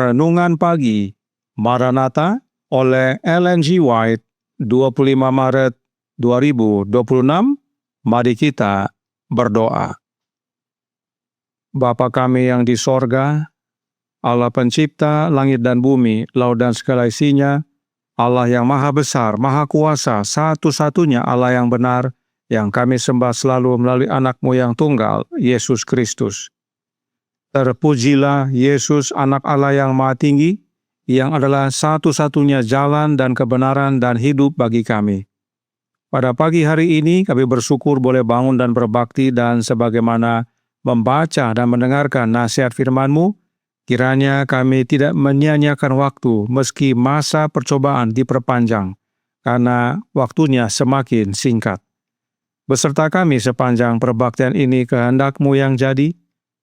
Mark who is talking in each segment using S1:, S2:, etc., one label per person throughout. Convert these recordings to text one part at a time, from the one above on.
S1: Renungan Pagi Maranatha oleh Ellen G. White, 25 Maret 2026. Mari kita berdoa. Bapa kami yang di sorga, Allah pencipta langit dan bumi, laut dan segala isinya, Allah yang maha besar, maha kuasa, satu-satunya Allah yang benar, yang kami sembah selalu melalui anak-Mu yang tunggal, Yesus Kristus. Terpujilah Yesus, anak Allah yang maha tinggi, yang adalah satu-satunya jalan dan kebenaran dan hidup bagi kami. Pada pagi hari ini kami bersyukur boleh bangun dan berbakti, dan sebagaimana membaca dan mendengarkan nasihat firman-Mu, kiranya kami tidak menyia-nyiakan waktu meski masa percobaan diperpanjang, karena waktunya semakin singkat. Beserta kami sepanjang perbaktian ini kehendak-Mu yang jadi.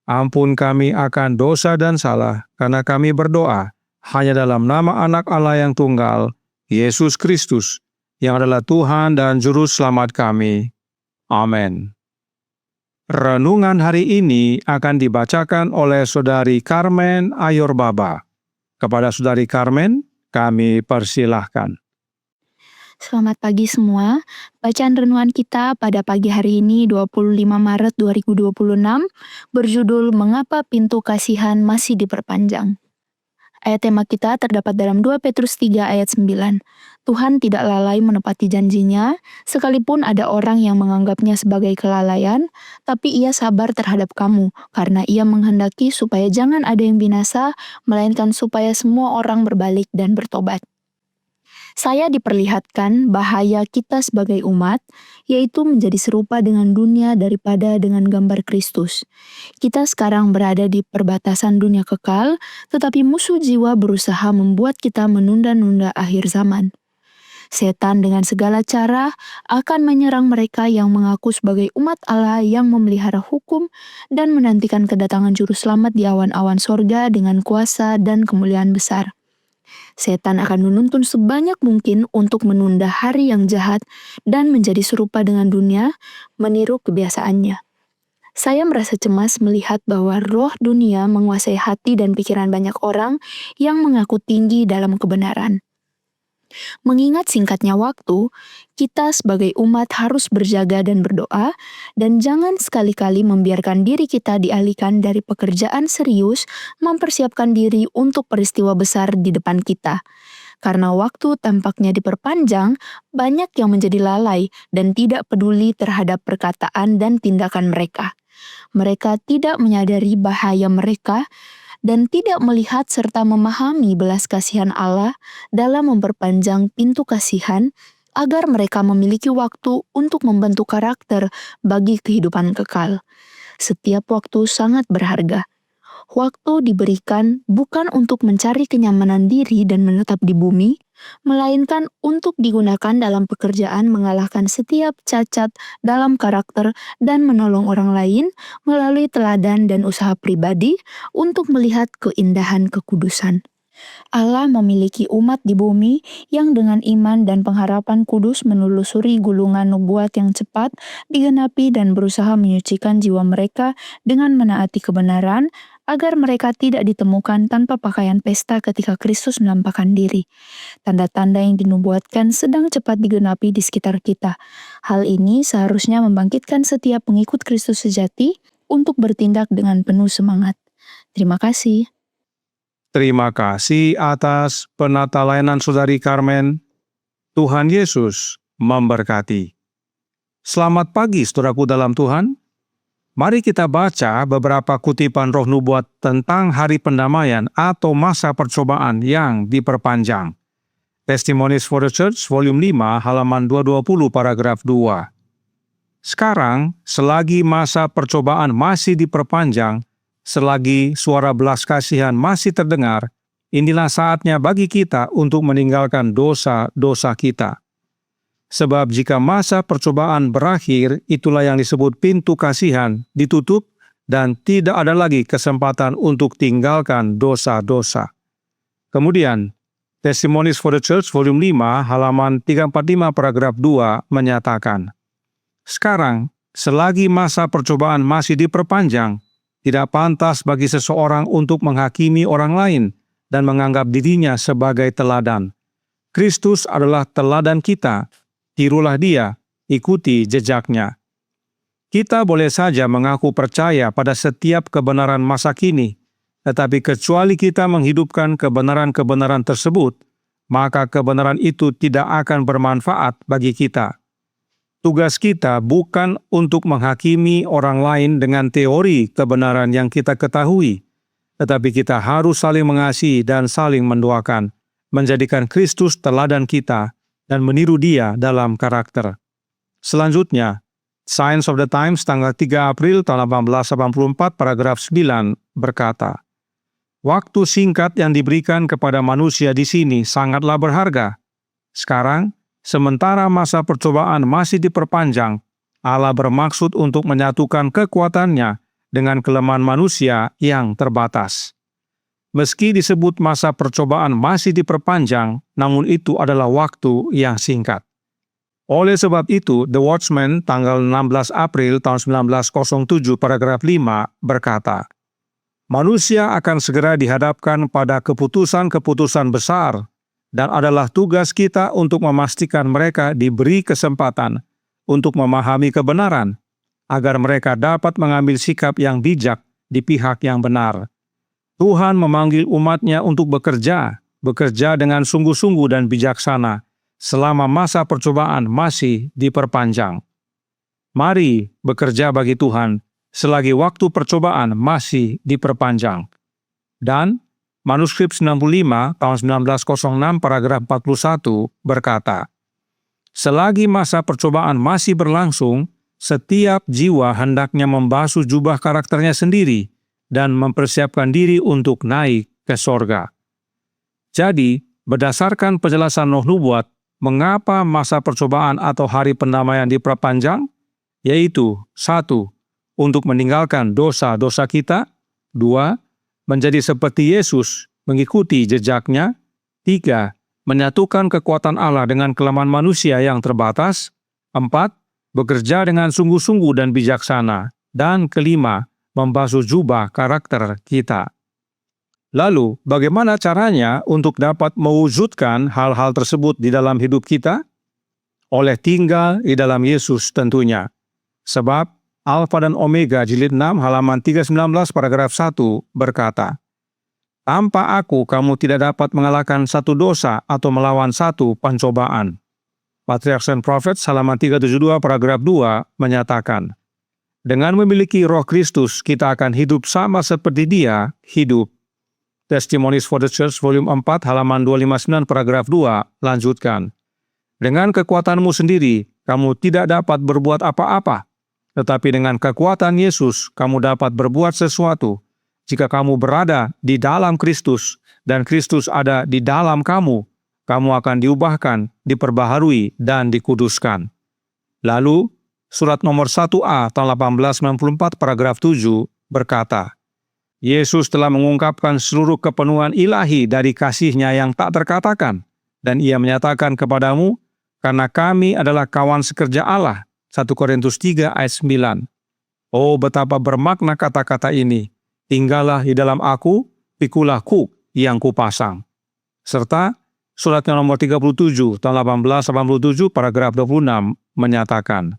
S1: Ampun kami akan dosa dan salah, karena kami berdoa hanya dalam nama anak Allah yang tunggal, Yesus Kristus, yang adalah Tuhan dan Juru Selamat kami. Amin. Renungan hari ini akan dibacakan oleh Saudari Carmen Ayorbaba. Kepada Saudari Carmen, kami persilahkan.
S2: Selamat pagi semua. Bacaan renungan kita pada pagi hari ini 25 Maret 2026 berjudul Mengapa Pintu Kasihan Masih Diperpanjang. Ayat tema kita terdapat dalam 2 Petrus 3 ayat 9. Tuhan tidak lalai menepati janjinya, sekalipun ada orang yang menganggapnya sebagai kelalaian, tapi ia sabar terhadap kamu, karena ia menghendaki supaya jangan ada yang binasa, melainkan supaya semua orang berbalik dan bertobat. Saya diperlihatkan bahaya kita sebagai umat, yaitu menjadi serupa dengan dunia daripada dengan gambar Kristus. Kita sekarang berada di perbatasan dunia kekal, tetapi musuh jiwa berusaha membuat kita menunda-nunda akhir zaman. Setan dengan segala cara akan menyerang mereka yang mengaku sebagai umat Allah yang memelihara hukum dan menantikan kedatangan Juru Selamat di awan-awan sorga dengan kuasa dan kemuliaan besar. Setan akan menuntun sebanyak mungkin untuk menunda hari yang jahat dan menjadi serupa dengan dunia, meniru kebiasaannya. Saya merasa cemas melihat bahwa roh dunia menguasai hati dan pikiran banyak orang yang mengaku tinggi dalam kebenaran. Mengingat singkatnya waktu, kita sebagai umat harus berjaga dan berdoa, dan jangan sekali-kali membiarkan diri kita dialihkan dari pekerjaan serius mempersiapkan diri untuk peristiwa besar di depan kita. Karena waktu tampaknya diperpanjang, banyak yang menjadi lalai dan tidak peduli terhadap perkataan dan tindakan mereka. Mereka tidak menyadari bahaya mereka, dan tidak melihat serta memahami belas kasihan Allah dalam memperpanjang pintu kasihan agar mereka memiliki waktu untuk membentuk karakter bagi kehidupan kekal. Setiap waktu sangat berharga. Waktu diberikan bukan untuk mencari kenyamanan diri dan menetap di bumi, melainkan untuk digunakan dalam pekerjaan mengalahkan setiap cacat dalam karakter dan menolong orang lain melalui teladan dan usaha pribadi untuk melihat keindahan kekudusan. Allah memiliki umat di bumi yang dengan iman dan pengharapan kudus menelusuri gulungan nubuat yang cepat digenapi dan berusaha menyucikan jiwa mereka dengan menaati kebenaran, agar mereka tidak ditemukan tanpa pakaian pesta ketika Kristus menampakkan diri. Tanda-tanda yang dinubuatkan sedang cepat digenapi di sekitar kita. Hal ini seharusnya membangkitkan setiap pengikut Kristus sejati untuk bertindak dengan penuh semangat. Terima kasih.
S1: Terima kasih atas penata layanan Saudari Carmen. Tuhan Yesus memberkati. Selamat pagi saudaraku dalam Tuhan. Mari kita baca beberapa kutipan roh nubuat tentang hari pendamaian atau masa percobaan yang diperpanjang. Testimonies for the Church, volume 5, halaman 220, paragraf 2. Sekarang, selagi masa percobaan masih diperpanjang, selagi suara belas kasihan masih terdengar, inilah saatnya bagi kita untuk meninggalkan dosa-dosa kita. Sebab jika masa percobaan berakhir, itulah yang disebut pintu kasihan ditutup dan tidak ada lagi kesempatan untuk tinggalkan dosa-dosa. Kemudian, Testimonies for the Church, volume 5, halaman 345, paragraf 2 menyatakan, sekarang, selagi masa percobaan masih diperpanjang, tidak pantas bagi seseorang untuk menghakimi orang lain dan menganggap dirinya sebagai teladan. Kristus adalah teladan kita. Tirulah Dia, ikuti jejaknya. Kita boleh saja mengaku percaya pada setiap kebenaran masa kini, tetapi kecuali kita menghidupkan kebenaran-kebenaran tersebut, maka kebenaran itu tidak akan bermanfaat bagi kita. Tugas kita bukan untuk menghakimi orang lain dengan teori kebenaran yang kita ketahui, tetapi kita harus saling mengasihi dan saling mendoakan, menjadikan Kristus teladan kita dan meniru Dia dalam karakter. Selanjutnya, Science of the Times tanggal 3 April tahun 1884 paragraf 9 berkata, "Waktu singkat yang diberikan kepada manusia di sini sangatlah berharga. Sekarang, sementara masa percobaan masih diperpanjang, Allah bermaksud untuk menyatukan kekuatannya dengan kelemahan manusia yang terbatas. Meski disebut masa percobaan masih diperpanjang, namun itu adalah waktu yang singkat. Oleh sebab itu, The Watchman tanggal 16 April tahun 1907 paragraf 5 berkata, "Manusia akan segera dihadapkan pada keputusan-keputusan besar, dan adalah tugas kita untuk memastikan mereka diberi kesempatan untuk memahami kebenaran, agar mereka dapat mengambil sikap yang bijak di pihak yang benar. Tuhan memanggil umat-Nya untuk bekerja dengan sungguh-sungguh dan bijaksana, selama masa percobaan masih diperpanjang. Mari bekerja bagi Tuhan selagi waktu percobaan masih diperpanjang." Dan manuskrip 95 tahun 1906 paragraf 41 berkata, "Selagi masa percobaan masih berlangsung, setiap jiwa hendaknya membasuh jubah karakternya sendiri dan mempersiapkan diri untuk naik ke sorga." Jadi, berdasarkan penjelasan nubuat, mengapa masa percobaan atau hari pendamaian diperpanjang? Yaitu, 1. Untuk meninggalkan dosa-dosa kita. 2. Menjadi seperti Yesus, mengikuti jejaknya. 3. Menyatukan kekuatan Allah dengan kelemahan manusia yang terbatas. 4. Bekerja dengan sungguh-sungguh dan bijaksana. Dan 5. Membasuh jubah karakter kita. Lalu, bagaimana caranya untuk dapat mewujudkan hal-hal tersebut di dalam hidup kita? Oleh tinggal di dalam Yesus tentunya. Sebab, Alfa dan Omega jilid 6 halaman 319 paragraf 1 berkata, "Tanpa aku kamu tidak dapat mengalahkan satu dosa atau melawan satu pencobaan." Patriarchs and Prophets halaman 372 paragraf 2 menyatakan, "Dengan memiliki roh Kristus, kita akan hidup sama seperti Dia hidup." Testimonies for the Church volume 4 halaman 259 paragraf 2 lanjutkan, "Dengan kekuatanmu sendiri, kamu tidak dapat berbuat apa-apa. Tetapi dengan kekuatan Yesus, kamu dapat berbuat sesuatu. Jika kamu berada di dalam Kristus, dan Kristus ada di dalam kamu, kamu akan diubahkan, diperbaharui, dan dikuduskan." Lalu, surat nomor 1A tahun 1894 paragraf 7 berkata, "Yesus telah mengungkapkan seluruh kepenuhan ilahi dari kasih-Nya yang tak terkatakan, dan Ia menyatakan kepadamu, karena kami adalah kawan sekerja Allah." 1 Korintus 3 ayat 9. Oh, betapa bermakna kata-kata ini. "Tinggallah di dalam aku, pikulah kuk yang kupasang." Serta suratnya nomor 37 tahun 1887 paragraf 26 menyatakan,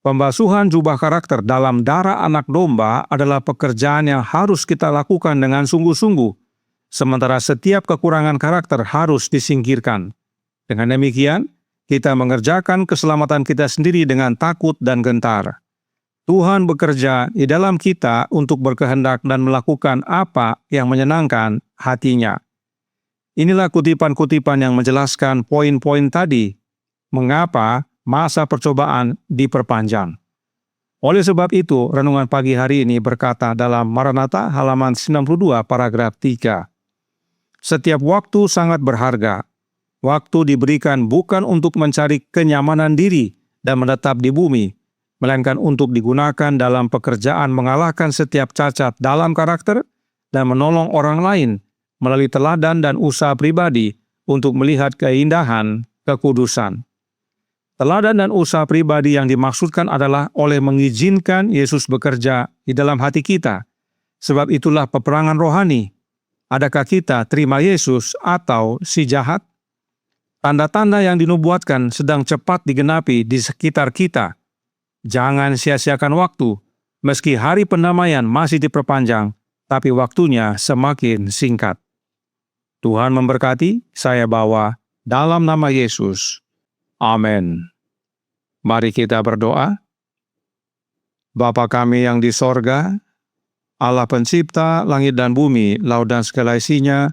S1: "Pembasuhan jubah karakter dalam darah anak domba adalah pekerjaan yang harus kita lakukan dengan sungguh-sungguh, sementara setiap kekurangan karakter harus disingkirkan. Dengan demikian, kita mengerjakan keselamatan kita sendiri dengan takut dan gentar. Tuhan bekerja di dalam kita untuk berkehendak dan melakukan apa yang menyenangkan hati-Nya." Inilah kutipan-kutipan yang menjelaskan poin-poin tadi, mengapa masa percobaan diperpanjang. Oleh sebab itu, renungan pagi hari ini berkata dalam Maranatha halaman 92 paragraf 3, "Setiap waktu sangat berharga. Waktu diberikan bukan untuk mencari kenyamanan diri dan menetap di bumi, melainkan untuk digunakan dalam pekerjaan mengalahkan setiap cacat dalam karakter dan menolong orang lain melalui teladan dan usaha pribadi untuk melihat keindahan kekudusan. Teladan dan usaha pribadi yang dimaksudkan adalah oleh mengizinkan Yesus bekerja di dalam hati kita, sebab itulah peperangan rohani. Adakah kita terima Yesus atau si jahat? Tanda-tanda yang dinubuatkan sedang cepat digenapi di sekitar kita. Jangan sia-siakan waktu, meski hari pendamaian masih diperpanjang, tapi waktunya semakin singkat. Tuhan memberkati, saya bawa dalam nama Yesus. Amin. Mari kita berdoa. Bapa kami yang di sorga, Allah pencipta langit dan bumi, laut dan segala isinya,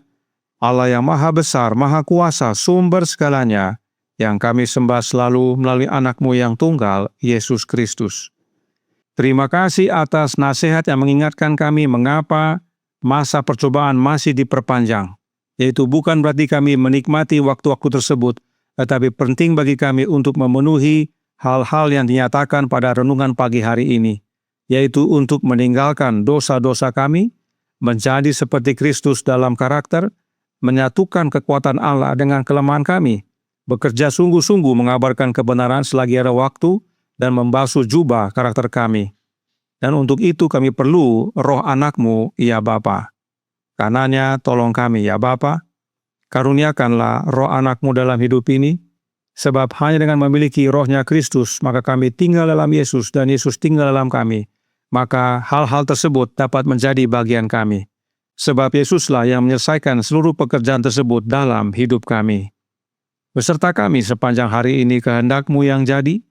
S1: Allah yang maha besar, maha kuasa, sumber segalanya, yang kami sembah selalu melalui anak-Mu yang tunggal, Yesus Kristus. Terima kasih atas nasihat yang mengingatkan kami mengapa masa percobaan masih diperpanjang, yaitu bukan berarti kami menikmati waktu-waktu tersebut, tetapi penting bagi kami untuk memenuhi hal-hal yang dinyatakan pada renungan pagi hari ini, yaitu untuk meninggalkan dosa-dosa kami, menjadi seperti Kristus dalam karakter, menyatukan kekuatan Allah dengan kelemahan kami, bekerja sungguh-sungguh mengabarkan kebenaran selagi ada waktu, dan membasuh jubah karakter kami. Dan untuk itu kami perlu roh anak-Mu, ya Bapa. Karenanya tolong kami, ya Bapa. Karuniakanlah roh anak-Mu dalam hidup ini, sebab hanya dengan memiliki rohnya Kristus, maka kami tinggal dalam Yesus dan Yesus tinggal dalam kami. Maka hal-hal tersebut dapat menjadi bagian kami. Sebab Yesuslah yang menyelesaikan seluruh pekerjaan tersebut dalam hidup kami. Beserta kami sepanjang hari ini kehendak-Mu yang jadi,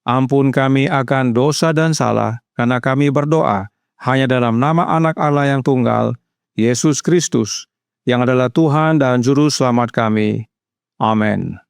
S1: ampun kami akan dosa dan salah, karena kami berdoa hanya dalam nama Anak Allah yang tunggal, Yesus Kristus, yang adalah Tuhan dan Juru Selamat kami. Amin.